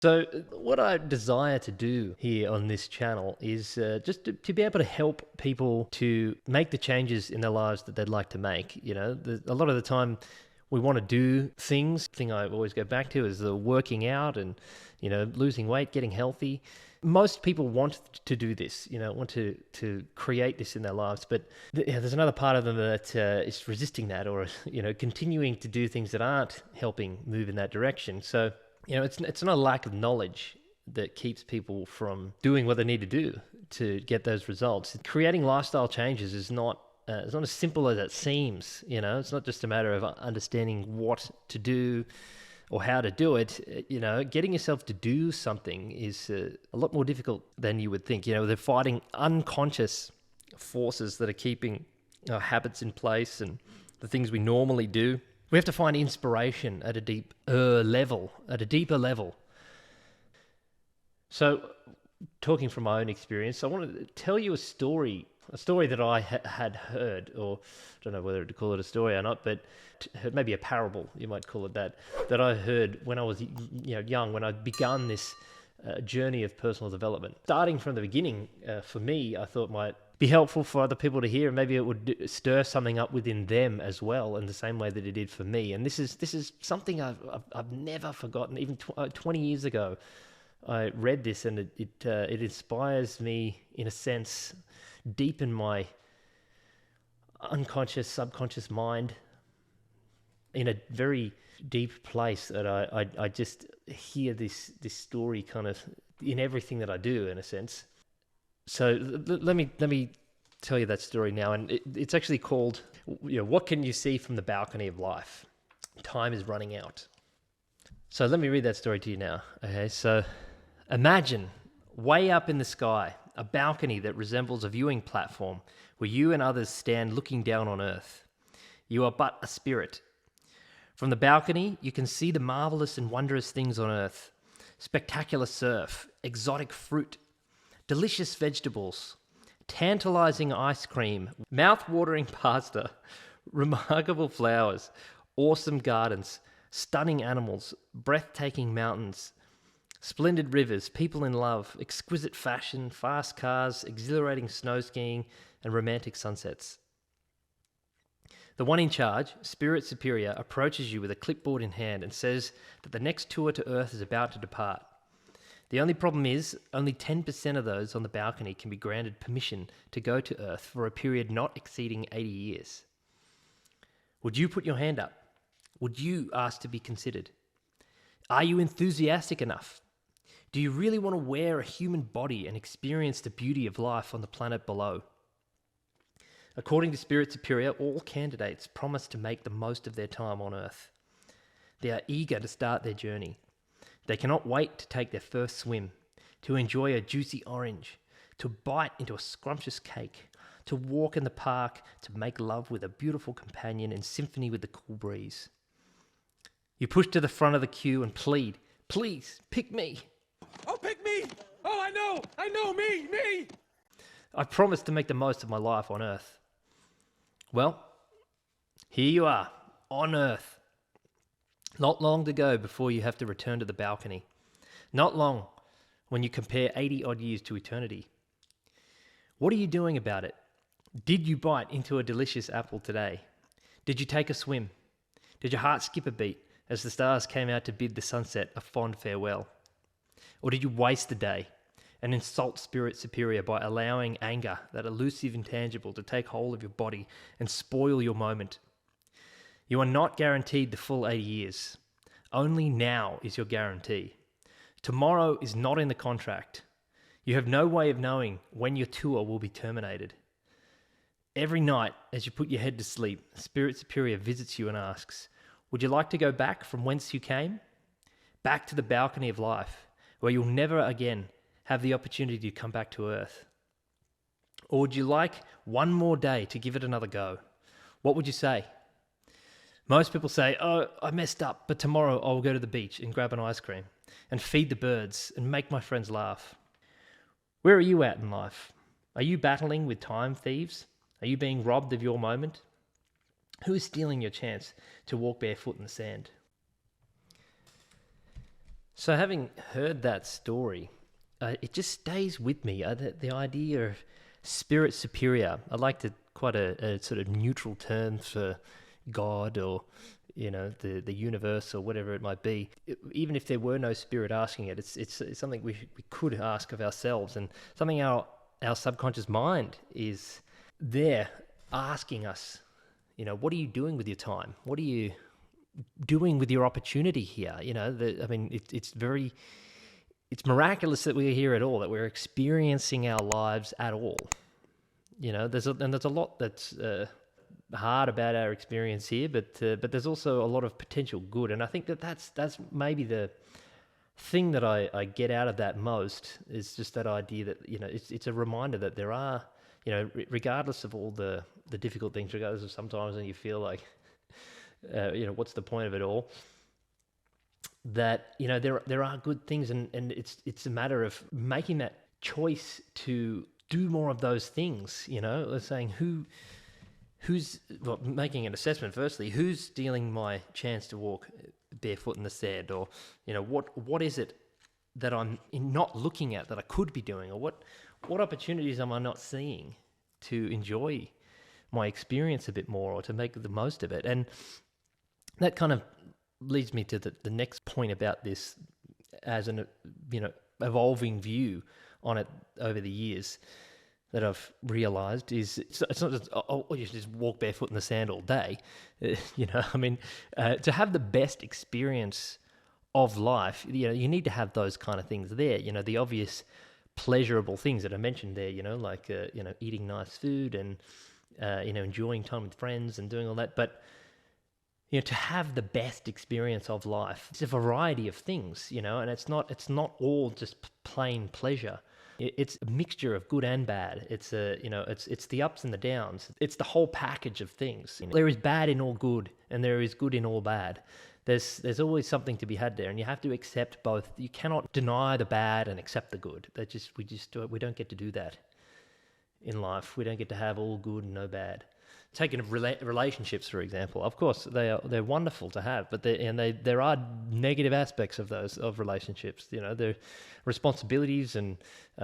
So what I desire to do here on this channel is just to be able to help people to make the changes in their lives that they'd like to make. You know, a lot of the time we want to do things. The thing I always go back to is the working out and, losing weight, getting healthy. Most people want to do this, want to create this in their lives, but there's another part of them that is resisting that, or, continuing to do things that aren't helping move in that direction. So, it's not a lack of knowledge that keeps people from doing what they need to do to get those results. Creating lifestyle changes is not it's not as simple as it seems. It's not just a matter of understanding what to do or how to do it. Getting yourself to do something is a lot more difficult than you would think. They're fighting unconscious forces that are keeping our habits in place and the things we normally do. We have to find inspiration at a deeper level. So, talking from my own experience, I wanted to tell you a story that I had heard, or I don't know whether to call it a story or not, but maybe a parable, you might call it that I heard when I was young, when I'd begun this journey of personal development. Starting from the beginning, for me, I thought might be helpful for other people to hear, and maybe it would stir something up within them as well, in the same way that it did for me. And this is something I've never forgotten. Even 20 years ago, I read this, and it inspires me in a sense deep in my unconscious, subconscious mind, in a very deep place that I just hear this story kind of in everything that I do, in a sense. So let me tell you that story now, and it's actually called, what can you see from the balcony of life? Time is running out. So let me read that story to you now. Okay, so imagine way up in the sky, a balcony that resembles a viewing platform where you and others stand looking down on earth. You are but a spirit. From the balcony, you can see the marvelous and wondrous things on earth: spectacular surf, exotic fruit, delicious vegetables, tantalizing ice cream, mouth-watering pasta, remarkable flowers, awesome gardens, stunning animals, breathtaking mountains, splendid rivers, people in love, exquisite fashion, fast cars, exhilarating snow skiing, and romantic sunsets. The one in charge, Spirit Superior, approaches you with a clipboard in hand and says that the next tour to Earth is about to depart. The only problem is, only 10% of those on the balcony can be granted permission to go to Earth for a period not exceeding 80 years. Would you put your hand up? Would you ask to be considered? Are you enthusiastic enough? Do you really want to wear a human body and experience the beauty of life on the planet below? According to Spirit Superior, all candidates promise to make the most of their time on Earth. They are eager to start their journey. They cannot wait to take their first swim, to enjoy a juicy orange, to bite into a scrumptious cake, to walk in the park, to make love with a beautiful companion in symphony with the cool breeze. You push to the front of the queue and plead, "Please, pick me. Oh, pick me! Oh, I know, me! I promise to make the most of my life on Earth." Well, here you are, on Earth. Not long to go before you have to return to the balcony. Not long when you compare 80 odd years to eternity. What are you doing about it? Did you bite into a delicious apple today? Did you take a swim? Did your heart skip a beat as the stars came out to bid the sunset a fond farewell? Or did you waste the day and insult Spirit Superior by allowing anger, that elusive intangible, to take hold of your body and spoil your moment? You are not guaranteed the full 80 years. Only now is your guarantee. Tomorrow is not in the contract. You have no way of knowing when your tour will be terminated. Every night, as you put your head to sleep, Spirit Superior visits you and asks, "Would you like to go back from whence you came? Back to the balcony of life, where you'll never again have the opportunity to come back to Earth? Or would you like one more day to give it another go?" What would you say? Most people say, "Oh, I messed up, but tomorrow I'll go to the beach and grab an ice cream and feed the birds and make my friends laugh." Where are you at in life? Are you battling with time thieves? Are you being robbed of your moment? Who is stealing your chance to walk barefoot in the sand? So having heard that story, it just stays with me. The idea of spirit superior. I like to quite a sort of neutral term for God or the universe or whatever it might be. Even if there were no spirit asking it, it's something we could ask of ourselves, and something our subconscious mind is there asking us. What are you doing with your time? What are you doing with your opportunity here? It's miraculous that we're here at all, that we're experiencing our lives at all. There's a lot that's hard about our experience here, but there's also a lot of potential good, and I think that's maybe the thing that I get out of that most, is just that idea that it's a reminder that there are, regardless of all the difficult things, regardless of sometimes when you feel like what's the point of it all, that there are good things, and it's a matter of making that choice to do more of those things. Saying who's making an assessment firstly, who's stealing my chance to walk barefoot in the sand, or what is it that I'm not looking at that I could be doing, or what opportunities am I not seeing to enjoy my experience a bit more, or to make the most of it. And that kind of leads me to the next point about this, as an evolving view on it over the years, that I've realized is it's not just, you should just walk barefoot in the sand all day. To have the best experience of life, you need to have those kind of things there. The obvious pleasurable things that I mentioned there, like eating nice food and enjoying time with friends and doing all that. But to have the best experience of life, it's a variety of things, and it's not all just plain pleasure. It's a mixture of good and bad. It's the ups and the downs. It's the whole package of things. There is bad in all good, and there is good in all bad. There's always something to be had there, and you have to accept both. You cannot deny the bad and accept the good. We don't get to do that in life. We don't get to have all good and no bad. Taking relationships, for example, of course they're wonderful to have, but there are negative aspects of those relationships. There are responsibilities and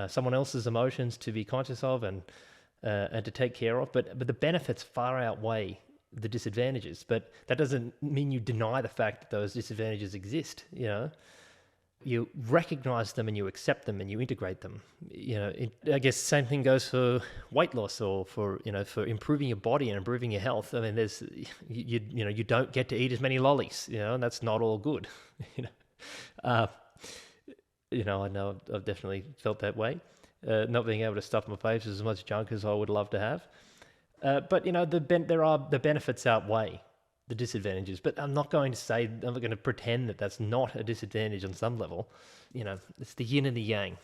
someone else's emotions to be conscious of and to take care of. But the benefits far outweigh the disadvantages. But that doesn't mean you deny the fact that those disadvantages exist. You recognize them and you accept them and you integrate them. I guess same thing goes for weight loss, or for improving your body and improving your health. I mean, there's you don't get to eat as many lollies, and that's not all good. I know I've definitely felt that way. Not being able to stuff my face as much junk as I would love to have. But the benefits outweigh the disadvantages, but I'm not going to pretend that that's not a disadvantage on some level. It's the yin and the yang.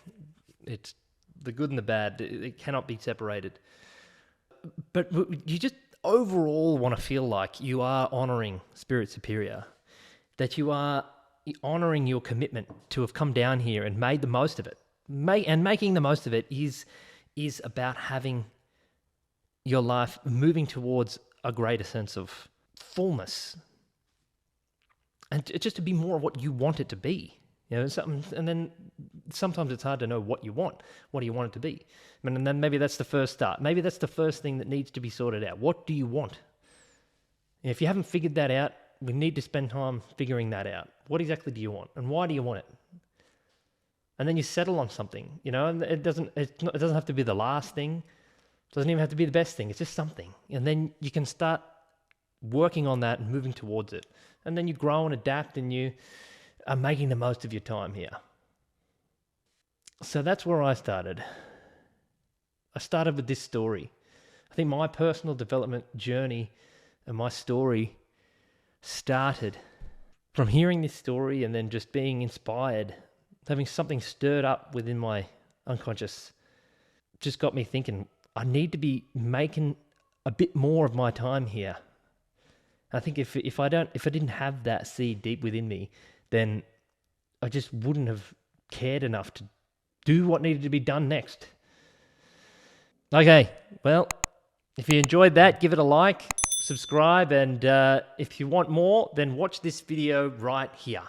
It's the good and the bad. It cannot be separated. But you just overall want to feel like you are honoring Spirit Superior, that you are honoring your commitment to have come down here and made the most of it. Making the most of it is about having your life moving towards a greater sense of fullness, and just to be more of what you want it to be. And then sometimes it's hard to know what you want. What do you want it to be? And then maybe that's the first start. Maybe that's the first thing that needs to be sorted out. What do you want? And if you haven't figured that out, we need to spend time figuring that out. What exactly do you want, and why do you want it? And then you settle on something. And it doesn't have to be the last thing. It doesn't even have to be the best thing. It's just something, and then you can start working on that and moving towards it. And then you grow and adapt, and you are making the most of your time here. So that's where I started. I started with this story. I think my personal development journey and my story started from hearing this story and then just being inspired, having something stirred up within my unconscious. Just got me thinking, I need to be making a bit more of my time here. I think if I didn't have that seed deep within me, then I just wouldn't have cared enough to do what needed to be done next. Okay, well, if you enjoyed that, give it a like, subscribe, and if you want more, then watch this video right here.